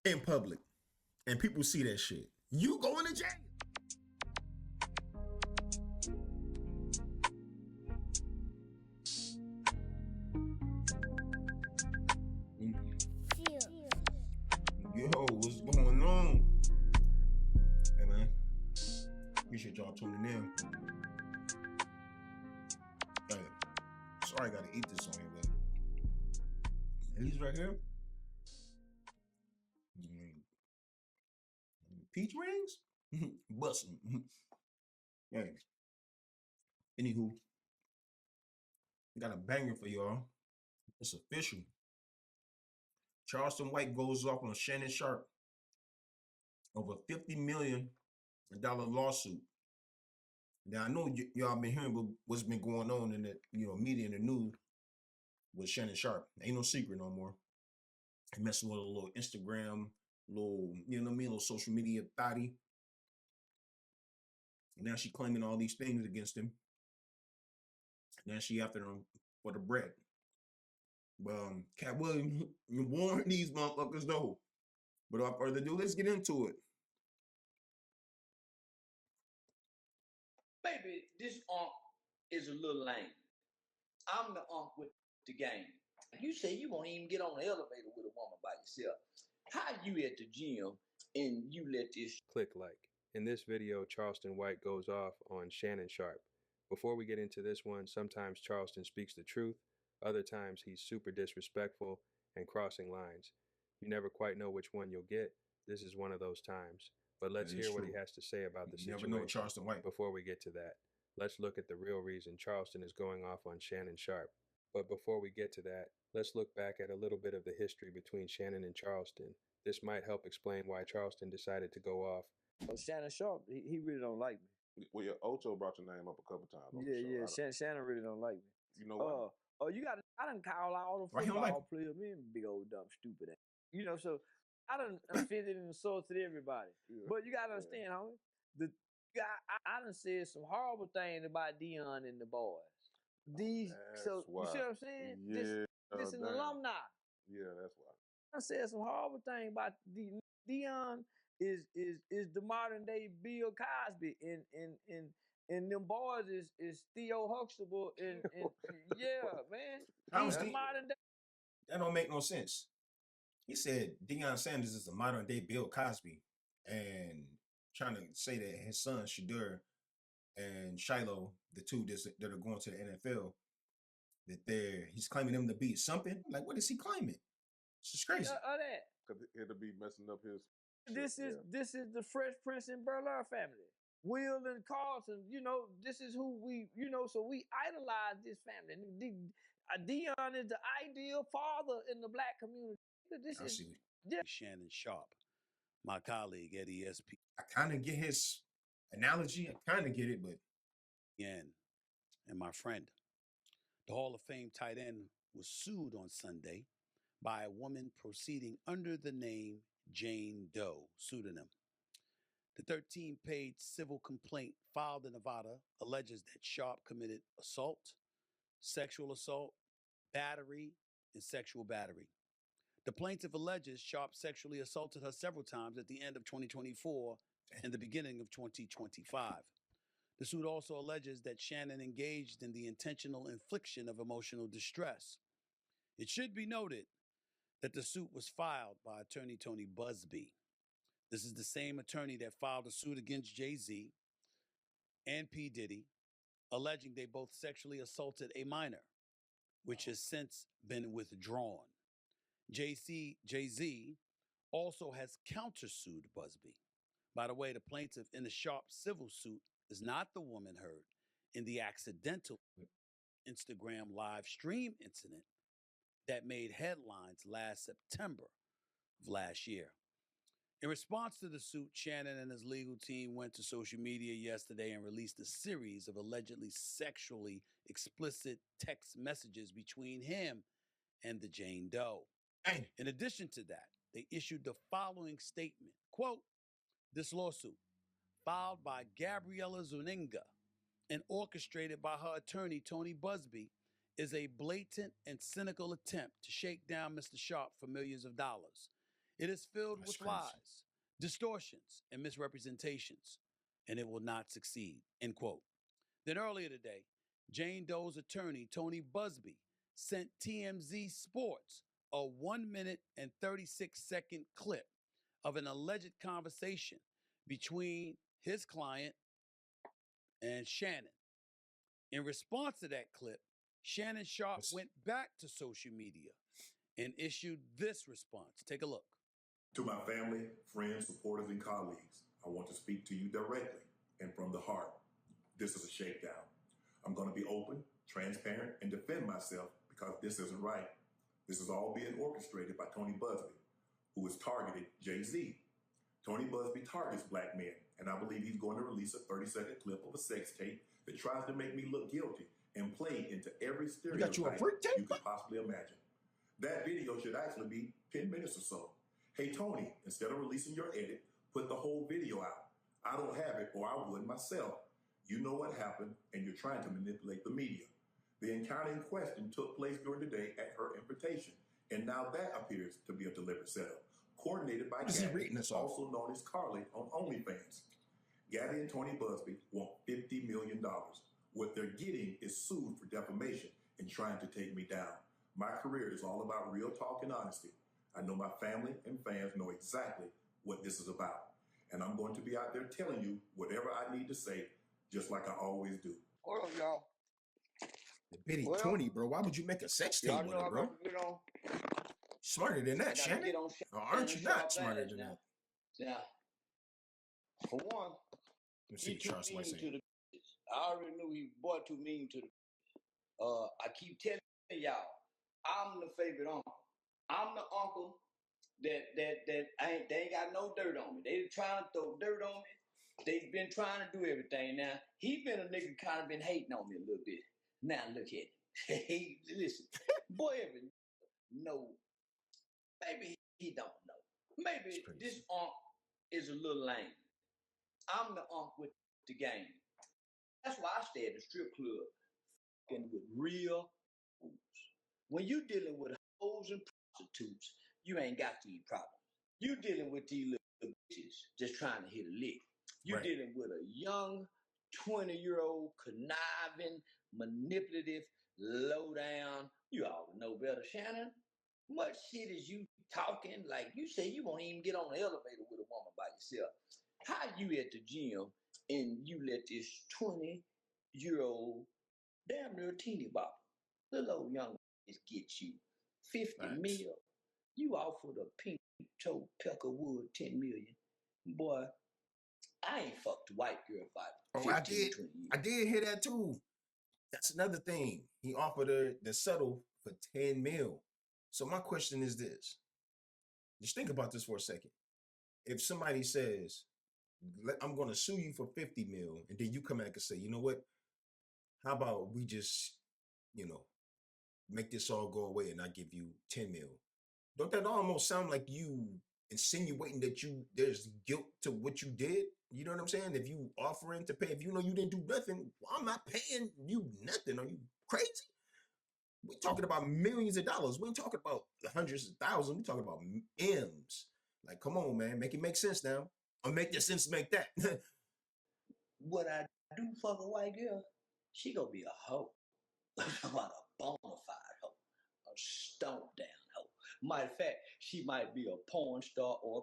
in public and people see that shit, you going to jail. Yo, what's going on? Hey man, appreciate y'all tuning in. Hey, sorry I gotta eat this on here, but these right here, peach rings, busting. Hey, anywho, got a banger for y'all. It's official. Charleston White goes off on Shannon Sharpe over $50 million lawsuit. Now I know y'all been hearing what's been going on in the media and the news with Shannon Sharpe. Ain't no secret no more. He messing with a little Instagram, little little social media thotty. Now she claiming all these things against him. Now she after him for the bread. Cat Williams warned these motherfuckers though. But without further ado, let's get into it. Baby, this unk is a little lame. I'm the unk with the game. You say you won't even get on the elevator with a woman by yourself. How you at the gym and you let this click like. In this video, Charleston White goes off on Shannon Sharpe. Before we get into this one, sometimes Charleston speaks the truth, other times he's super disrespectful and crossing lines. You never quite know which one you'll get. This is one of those times. But let's hear what he has to say about the situation. Never know Charleston White. Before we get to that, let's look at the real reason Charleston is going off on Shannon Sharpe. But before we get to that, let's look back at a little bit of the history between Shannon and Charleston. This might help explain why Charleston decided to go off. Shannon Sharpe, he really don't like me. Well, your Ocho brought your name up a couple times. Yeah. Shannon really don't like me. You know what? I done call all the football players, me and big old dumb stupid ass. So I done offended and insulted everybody. Yeah. But you gotta understand, homie. I done said some horrible things about Dion and the boys. You see what I'm saying? Yeah, this an alumni. Yeah, that's why. I said some horrible things about Dion is the modern day Bill Cosby and them boys is Theo Huxtable and yeah, man. He's the modern day. That don't make no sense. He said Deion Sanders is the modern day Bill Cosby and trying to say that his son Shadur and Shiloh, the two that are going to the NFL, that he's claiming them to be something. Like, what is he claiming? It's just crazy. That. Because it'll be messing up his. This is the Fresh Prince and Bel-Air family. Will and Carlton, this is who we, so we idolize this family. Dion is the ideal father in the black community. Shannon Sharpe, my colleague at ESP. I kind of get his analogy. I kind of get it, but. And my friend, the Hall of Fame tight end was sued on Sunday by a woman proceeding under the name Jane Doe pseudonym. The 13-page civil complaint filed in Nevada alleges that Sharpe committed assault, sexual assault, battery, and sexual battery. The plaintiff alleges Sharpe sexually assaulted her several times at the end of 2024 and the beginning of 2025. The suit also alleges that Shannon engaged in the intentional infliction of emotional distress. It should be noted that the suit was filed by attorney Tony Busby. This is the same attorney that filed a suit against Jay-Z and P. Diddy, alleging they both sexually assaulted a minor, which has since been withdrawn. Jay-Z also has countersued Busby. By the way, the plaintiff in the Sharpe civil suit is not the woman heard in the accidental Instagram live stream incident that made headlines last September of last year. In response to the suit, Shannon and his legal team went to social media yesterday and released a series of allegedly sexually explicit text messages between him and the Jane Doe. In addition to that, they issued the following statement, quote, "This lawsuit, filed by Gabriella Zuniga and orchestrated by her attorney, Tony Busby, is a blatant and cynical attempt to shake down Mr. Sharpe for millions of dollars. It is filled That's with crazy. lies, distortions, and misrepresentations, and it will not succeed, end quote. Then earlier today, Jane Doe's attorney, Tony Busby, sent TMZ Sports a 1 minute and 36-second clip of an alleged conversation between his client and Shannon. In response to that clip, Shannon Sharpe went back to social media and issued this response. Take a look. To my family, friends, supporters, and colleagues, I want to speak to you directly and from the heart. This is a shakedown. I'm going to be open, transparent, and defend myself because this isn't right. This is all being orchestrated by Tony Busby, who has targeted Jay-Z. Tony Busby targets black men, and I believe he's going to release a 30-second clip of a sex tape that tries to make me look guilty and play into every stereotype you could possibly imagine. That video should actually be 10 minutes or so. Hey, Tony, instead of releasing your edit, put the whole video out. I don't have it, or I would myself. You know what happened, and you're trying to manipulate the media. The encounter in question took place during the day at her invitation, and now that appears to be a deliberate setup, coordinated by Gabby, also known as Carly on OnlyFans. Gabby and Tony Busby want $50 million. What they're getting is sued for defamation and trying to take me down. My career is all about real talk and honesty. I know my family and fans know exactly what this is about. And I'm going to be out there telling you whatever I need to say, just like I always do. Hold on, y'all. The bitty 20, bro. Why would you make a sex tape with it, bro? Smarter than that, Shannon. Or aren't you not smarter than that? Yeah. For one, he too mean to the I already knew he boy too mean to the I keep telling y'all, I'm the favorite uncle. I'm the uncle that they ain't got no dirt on me. They trying to throw dirt on me. They've been trying to do everything. Now, he been a nigga kind of been hating on me a little bit. Now look at it. Hey, listen, boy ever know, maybe he don't know. Maybe this unc is a little lame. I'm the unc with the game. That's why I stay at the strip club fucking with real hoes. When you dealing with hoes and prostitutes, you ain't got these problems. You dealing with these little bitches just trying to hit a lick. You dealing with a young 20-year-old conniving, manipulative, low down. You all know better, Shannon. Much shit is you talking like you say you won't even get on the elevator with a woman by yourself. How you at the gym and you let this 20-year-old damn near teeny bopper, little old young just get you 50 mil. You offered a pink toe Peckerwood 10 million. Boy, I ain't fucked a white girl about 15, 20 years. I did hear that too. That's another thing. He offered her the settle for 10 mil. So my question is this. Just think about this for a second. If somebody says, I'm going to sue you for 50 mil, and then you come back and say, you know what? How about we just, make this all go away and I give you 10 mil? Don't that almost sound like you insinuating that there's guilt to what you did? You know what I'm saying? If you offering to pay, if you know you didn't do nothing, well, I'm not paying you nothing. Are you crazy? We're talking about millions of dollars. We ain't talking about hundreds of thousands. We're talking about M's. Like, come on, man. Make it make sense now. Or make the sense make that. What I do fuck a white girl, she gonna be a hoe. About a bona fide hoe. A stomp down hoe. Matter of fact, she might be a porn star or a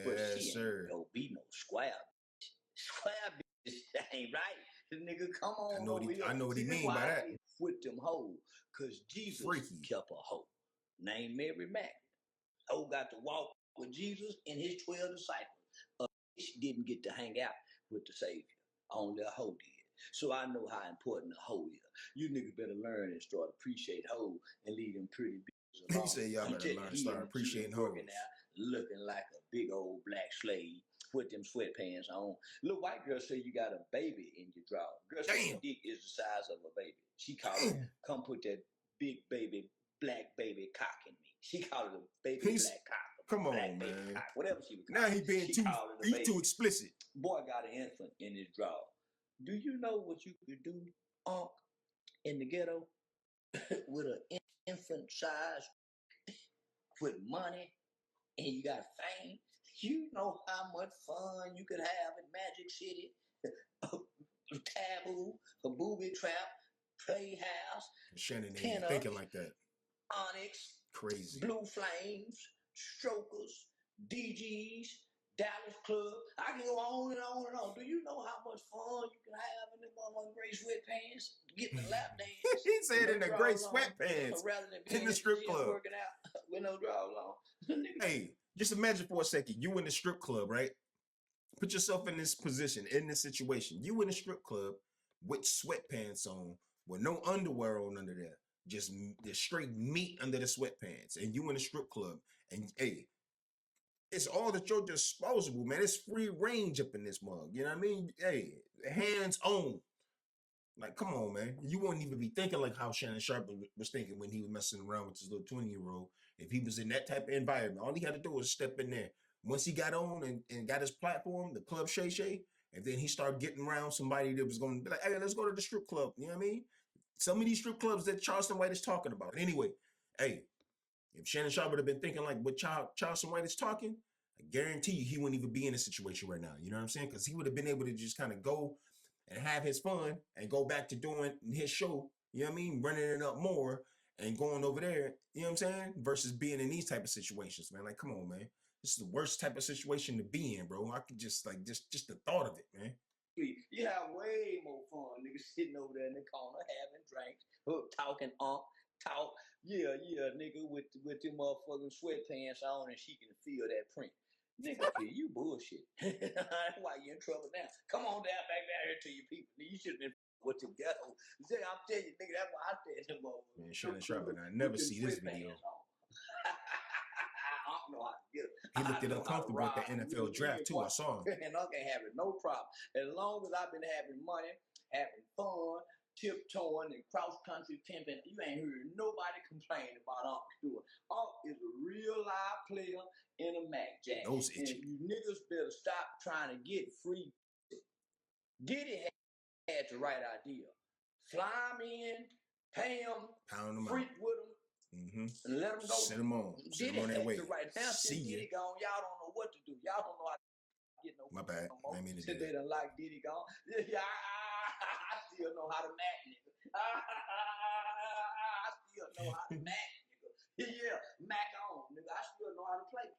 but she ain't gonna be no square bitch. Square bitch ain't right. The nigga, come on. I know what he mean by that. With them hoes. Cause Jesus kept a hoe named Mary Magdalene. Hoe got to walk with Jesus and his 12 disciples. A bitch didn't get to hang out with the Savior. Only a hoe did. So I know how important a hoe is. You niggas better learn and start appreciate hoes and leave them pretty bitches alone. He said y'all better learn and start appreciating hoes. Looking like a big old black slave with them sweatpants on. Little white girl say you got a baby in your drawer. Girl say your dick is the size of a baby. She called it, come put that big baby, black baby cock in me. She called it a baby black cock. Come on, man. Cock, whatever she was now he being too explicit. Boy got an infant in his drawer. Do you know what you could do, Unc, in the ghetto with an infant size with money and you got fame, you know how much fun you could have in Magic City, Taboo, a booby trap, Playhouse, Shannon ain't Pinups, thinking like that. Onyx, Crazy. Blue Flames, Strokers, DGs, Dallas Club. I can go on and on and on. Do you know how much fun you can have in them gray sweatpants, getting a lap dance? He said in the gray sweatpants rather than being in the strip club. working out with no drawers on. Hey, just imagine for a second, you in the strip club, right? Put yourself in this position, in this situation. You in the strip club with sweatpants on, with no underwear on under there. Just the straight meat under the sweatpants. And you in the strip club. And hey, it's all at your disposable, man. It's free range up in this mug. You know what I mean? Hey, hands on. Like, come on, man. You wouldn't even be thinking like how Shannon Sharpe was thinking when he was messing around with his little 20-year-old. If he was in that type of environment, all he had to do was step in there. Once he got on and got his platform, the Club Shay Shay, and then he started getting around somebody that was going to be like, hey, let's go to the strip club. You know what I mean? Some of these strip clubs that Charleston White is talking about. Anyway, hey, if Shannon Sharpe would have been thinking like what Charleston White is talking, I guarantee you he wouldn't even be in a situation right now. You know what I'm saying? Because he would have been able to just kind of go and have his fun and go back to doing his show, you know what I mean? Running it up more and going over there, you know what I'm saying? Versus being in these type of situations, man. Like, come on, man. This is the worst type of situation to be in, bro. I could just like, just the thought of it, man. You have way more fun, niggas sitting over there in the corner having drinks, talking talk. Yeah, nigga, with them motherfucking sweatpants on and she can feel that print. Nigga, you bullshit. Why you in trouble now? Come on back down here to your people. You should have been with the ghetto. I'm telling you, nigga, that's why I said them motherfuckers. Man, Shannon Sharpe, and I never see this video. I don't know how to get it. He looked it uncomfortable at the NFL draft too. I saw him. And I can't have it, no problem. As long as I've been having money, having fun, tiptoeing and cross country pimping, you ain't heard nobody complain about Unc doing. Unc is a real live player in a Mac Jack. Those and you niggas better stop trying to get free. Diddy had the right idea. Fly him in, pay him, pound him freak out with him, and let him go. Send him on. Send him on that way. Right now, see ya. Diddy gone, y'all don't know what to do. Y'all don't know how to get no. My bad. I mean to do that. They don't like Diddy gone. Yeah, I still know how to Mac, nigga. I still know how to Mac, nigga. Yeah, Mac on, nigga. I still know how to play.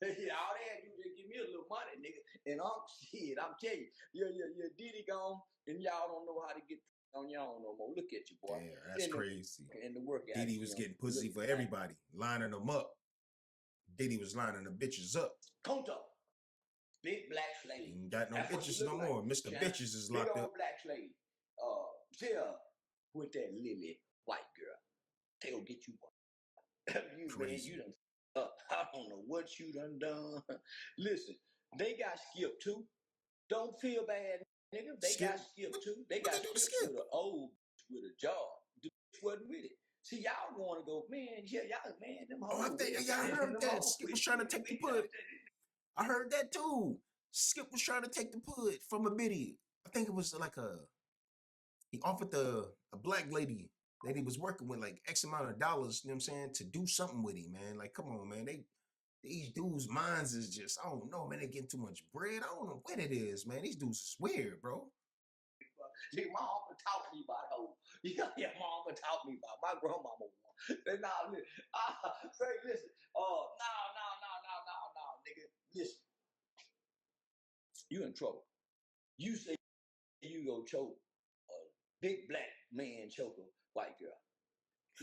Yeah, all they had to do is give me a little money, nigga. And shit, I'm telling you, your Diddy gone, and y'all don't know how to get on your own no more. Look at you, boy. Yeah, that's crazy. And the work Diddy was getting pussy for everybody, lining them up. Diddy was lining the bitches up. Conto. Big black slave. Ain't got no bitches no more. Like, Mr. Bitches is locked big up. old black slave. With that lily white girl. They gonna get you one. Crazy. Man, you done I don't know what you done. Listen, they got Skip too. Don't feel bad, nigga. They got Skip too. They got Skip with an old with a job. The bitch wasn't with it. See, y'all want to go, man. Yeah, y'all, man. Them I think y'all heard that. Skip was trying to take the put. I heard that too. Skip was trying to take the put from a biddy. I think it was like he offered a black lady that he was working with like X amount of dollars, you know what I'm saying, to do something with him, man. Like, come on, man. These dudes' minds is just, I don't know, man. They getting too much bread. I don't know what it is, man. These dudes is weird, bro. See, my mama taught me about her. Yeah, my mama taught me about my grandmama. Now, say, listen. No, nigga. Listen. You in trouble. You say you go choke a big black man choke a white girl.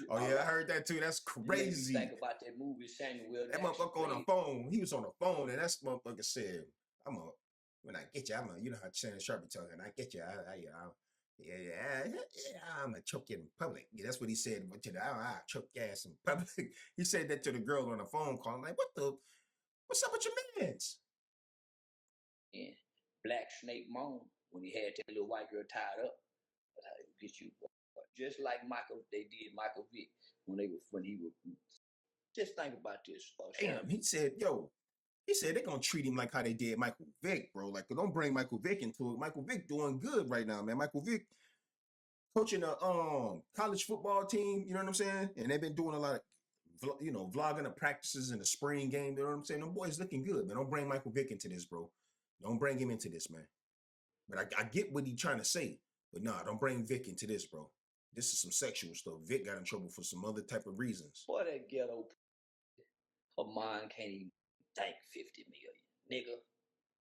Oh yeah, I heard that too. That's crazy. Think about that movie, Samuel. That motherfucker on the phone. He was on the phone, and that motherfucker said, when I get you, you know how Shannon Sharpe talking. I get you, I'm gonna choke you in public. Yeah, that's what he said. But I'll choke your ass in public. He said that to the girl on the phone call. Like, what's up with your mans? Yeah, Black Snake Moan when he had that little white girl tied up. Get you, just like they did Michael Vick when he was. Just think about this. Damn, he said they're gonna treat him like how they did Michael Vick, bro. Like, don't bring Michael Vick into it. Michael Vick doing good right now, man. Michael Vick coaching a college football team, you know what I'm saying? And they've been doing a lot of vlogging the practices in the spring game. You know what I'm saying? Them boys looking good, man. Don't bring Michael Vick into this, bro. Don't bring him into this, man. But I get what he trying to say. But nah, don't bring Vic into this, bro. This is some sexual stuff. Vic got in trouble for some other type of reasons. Boy, that ghetto, her mind can't even think 50 million, nigga.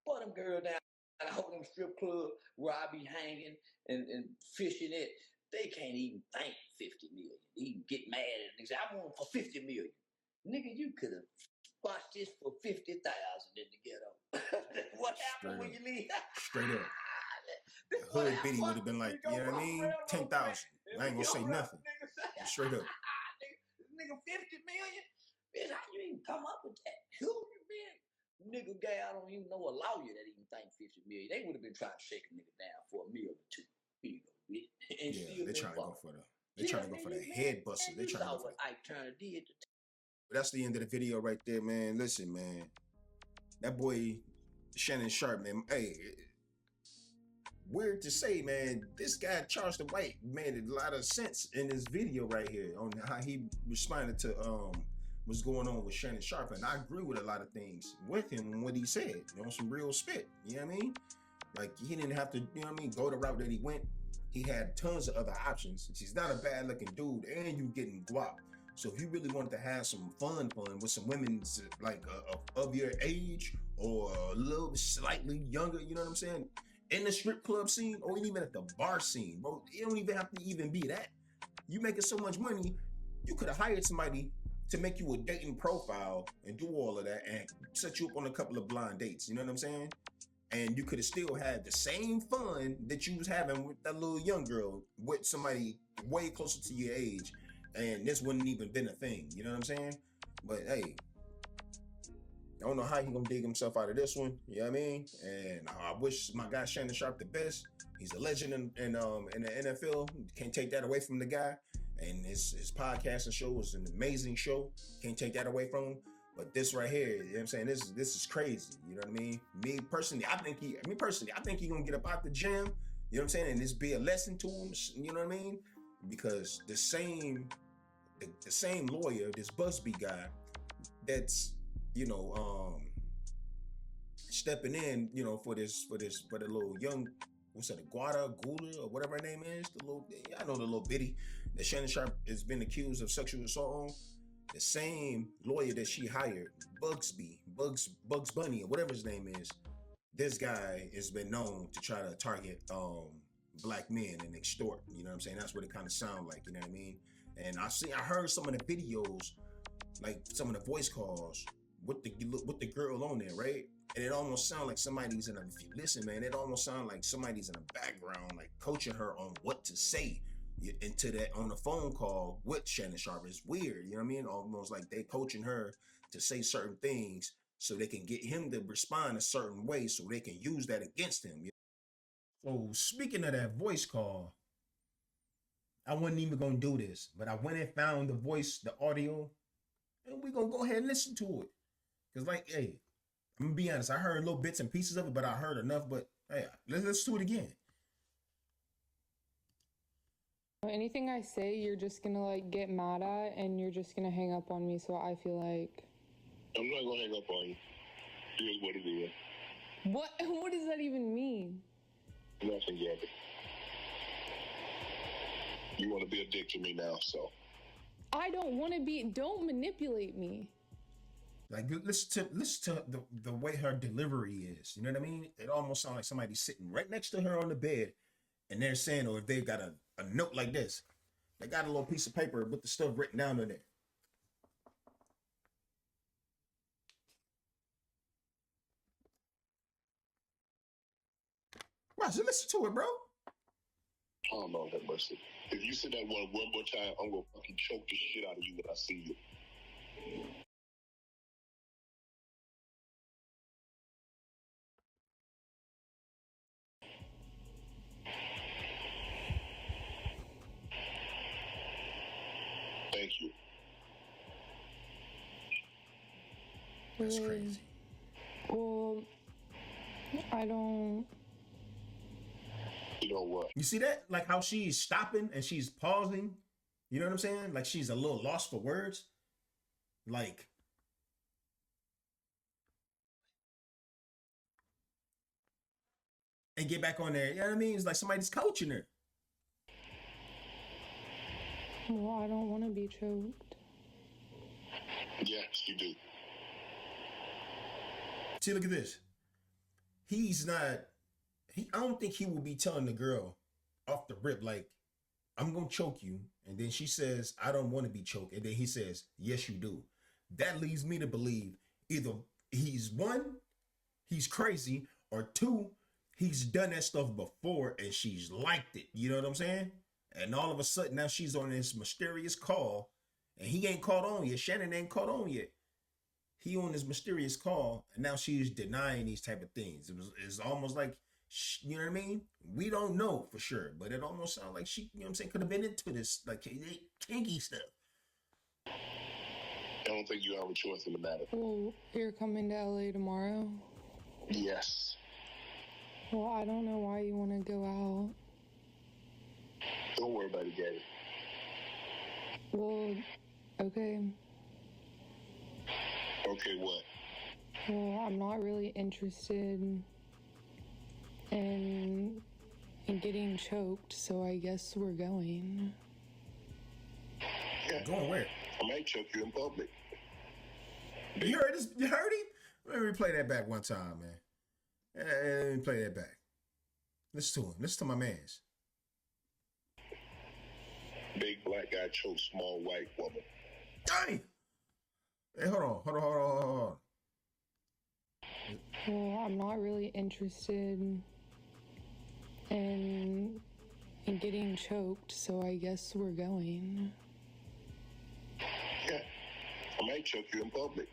Boy, them girls down at all them strip clubs where I be hanging and fishing it, they can't even think 50 million. They even get mad at it. They say, I want for 50 million. Nigga, you could have watched this for 50,000 in the ghetto. What happened when you leave? Straight up. Hood Biddy would have been like, you know what I mean? 10,000. I ain't gonna say nothing. Straight up. Nigga, 50 million? Bitch, how you even come up with that? Who you been? Nigga guy, I don't even know a lawyer that even think 50 million. They would have been trying to shake a nigga down for $1 or $2 million. And yeah, they're trying to go for the head buster. They're trying to go for what Ike Turner did. But that's the end of the video right there, man. Listen, man. That boy, Shannon Sharpe, man. Hey, weird to say, man. This guy, Charleston White, made a lot of sense in this video right here on how he responded to what's going on with Shannon Sharpe. And I agree with a lot of things with him and what he said. You know, some real spit. You know what I mean? Like, he didn't have to, you know what I mean, go the route that he went. He had tons of other options. He's not a bad looking dude, and you getting guap. So if you really wanted to have some fun with some women like of your age or a little slightly younger, you know what I'm saying? In the strip club scene or even at the bar scene, bro, it don't even have to even be that. You making so much money, you could have hired somebody to make you a dating profile and do all of that and set you up on a couple of blind dates, you know what I'm saying? And you could have still had the same fun that you was having with that little young girl with somebody way closer to your age. And this wouldn't even been a thing, you know what I'm saying? But hey, I don't know how he gonna dig himself out of this one, you know what I mean? And I wish my guy Shannon Sharpe the best. He's a legend in the NFL. Can't take that away from the guy. And his podcast and show is an amazing show. Can't take that away from him. But this right here, you know what I'm saying? This is crazy, you know what I mean? Me personally, I think he gonna get up out the gym, you know what I'm saying? And this be a lesson to him, you know what I mean? Because the same lawyer, this Busby guy, that's, you know, stepping in, you know, for the little young, what's that, Gula or whatever her name is, I know the little bitty that Shannon Sharpe has been accused of sexual assault on. The same lawyer that she hired, Bugs Bunny, or whatever his name is, this guy has been known to try to target black men and extort. You know what I'm saying? That's what it kind of sounds like. You know what I mean? And I heard some of the videos, like some of the voice calls with the girl on there, right? And it almost sounds like somebody's if you listen, man, it almost sounds like somebody's in the background, like coaching her on what to say into that on a phone call with Shannon Sharpe. Is weird, you know what I mean? Almost like they coaching her to say certain things so they can get him to respond a certain way so they can use that against him. So speaking of that voice call, I wasn't even gonna do this, but I went and found the audio, and we're gonna go ahead and listen to it. Cause like, hey, I'm gonna be honest, I heard little bits and pieces of it, but I heard enough. But hey, let's do it again. Anything I say, you're just gonna like get mad at, and you're just gonna hang up on me. So I feel like I'm not gonna hang up on you. It is what it is. What does that even mean? Nothing, Gabby. You want to be a dick to me now, so. I don't want to be. Don't manipulate me. Like listen to the way her delivery is. You know what I mean? It almost sounds like somebody's sitting right next to her on the bed, and they're saying, or if they've got a note like this, they got a little piece of paper with the stuff written down on there. Roger, listen to it, bro. Oh, Lord have mercy. If you say that one more time, I'm gonna fucking choke the shit out of you when I see you. Thank you. That's crazy. Well, I don't. You know what? You see that? Like how she's stopping and she's pausing. You know what I'm saying? Like she's a little lost for words. Like, and get back on there. You know what I mean? It's like somebody's coaching her. Well, I don't want to be choked. Yes, you do. See, look at this. I don't think he will be telling the girl off the rip, like, I'm going to choke you. And then she says, I don't want to be choked. And then he says, yes, you do. That leads me to believe either he's crazy, or two, he's done that stuff before and she's liked it. You know what I'm saying? And all of a sudden now she's on this mysterious call and he ain't caught on yet. Shannon ain't caught on yet. He on this mysterious call and now she's denying these type of things. It's almost like, you know what I mean? We don't know for sure, but it almost sounds like she, you know what I'm saying, could have been into this like kinky stuff. I don't think you have a choice in the matter. Well, you're coming to LA tomorrow? Yes. Well, I don't know why you want to go out. Don't worry about it, Gabby. Well, okay. Okay, what? Well, I'm not really interested in getting choked, so I guess we're going. Yeah. Going where? I might choke you in public. You heard this? You heard him? Let me play that back one time, man. Let me play that back. Listen to him. Listen to my mans. Big black guy choke small white woman. Dang! Hey, hold on. Well, I'm not really interested in getting choked, so I guess we're going. Yeah. I might choke you in public.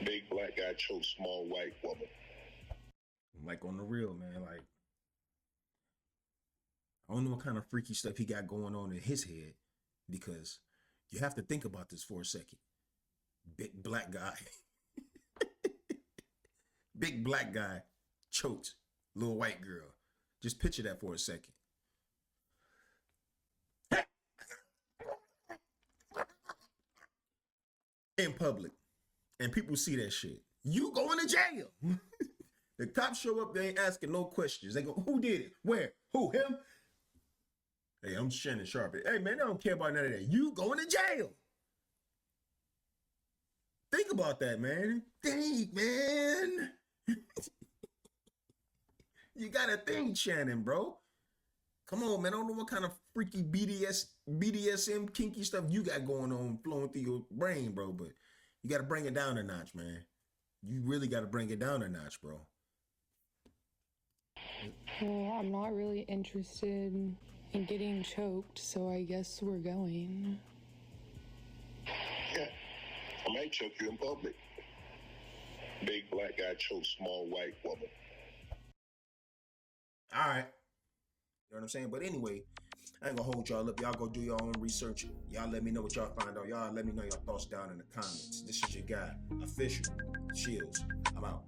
Big black guy choke small white woman. Like on the real, man. Like, I don't know what kind of freaky stuff he got going on in his head, because you have to think about this for a second. Big black guy. Big black guy choked little white girl. Just picture that for a second. In public. And people see that shit. You going to jail. The cops show up, they ain't asking no questions. They go, who did it? Where? Who? Him? Hey, I'm Shannon Sharpe. Hey, man, I don't care about none of that. You going to jail. Think about that, man. Think, man. You got to think, Shannon, bro. Come on, man. I don't know what kind of freaky BDSM kinky stuff you got going on flowing through your brain, bro, but you got to bring it down a notch, man. You really got to bring it down a notch, bro. Well, I'm not really interested in getting choked, so I guess we're going. Yeah. I might choke you in public. Big black guy choke small white woman. All right. You know what I'm saying? But anyway, I ain't gonna hold y'all up. Y'all go do your own research. Y'all let me know what y'all find out. Y'all let me know your thoughts down in the comments. This is your guy, Official Shields. I'm out.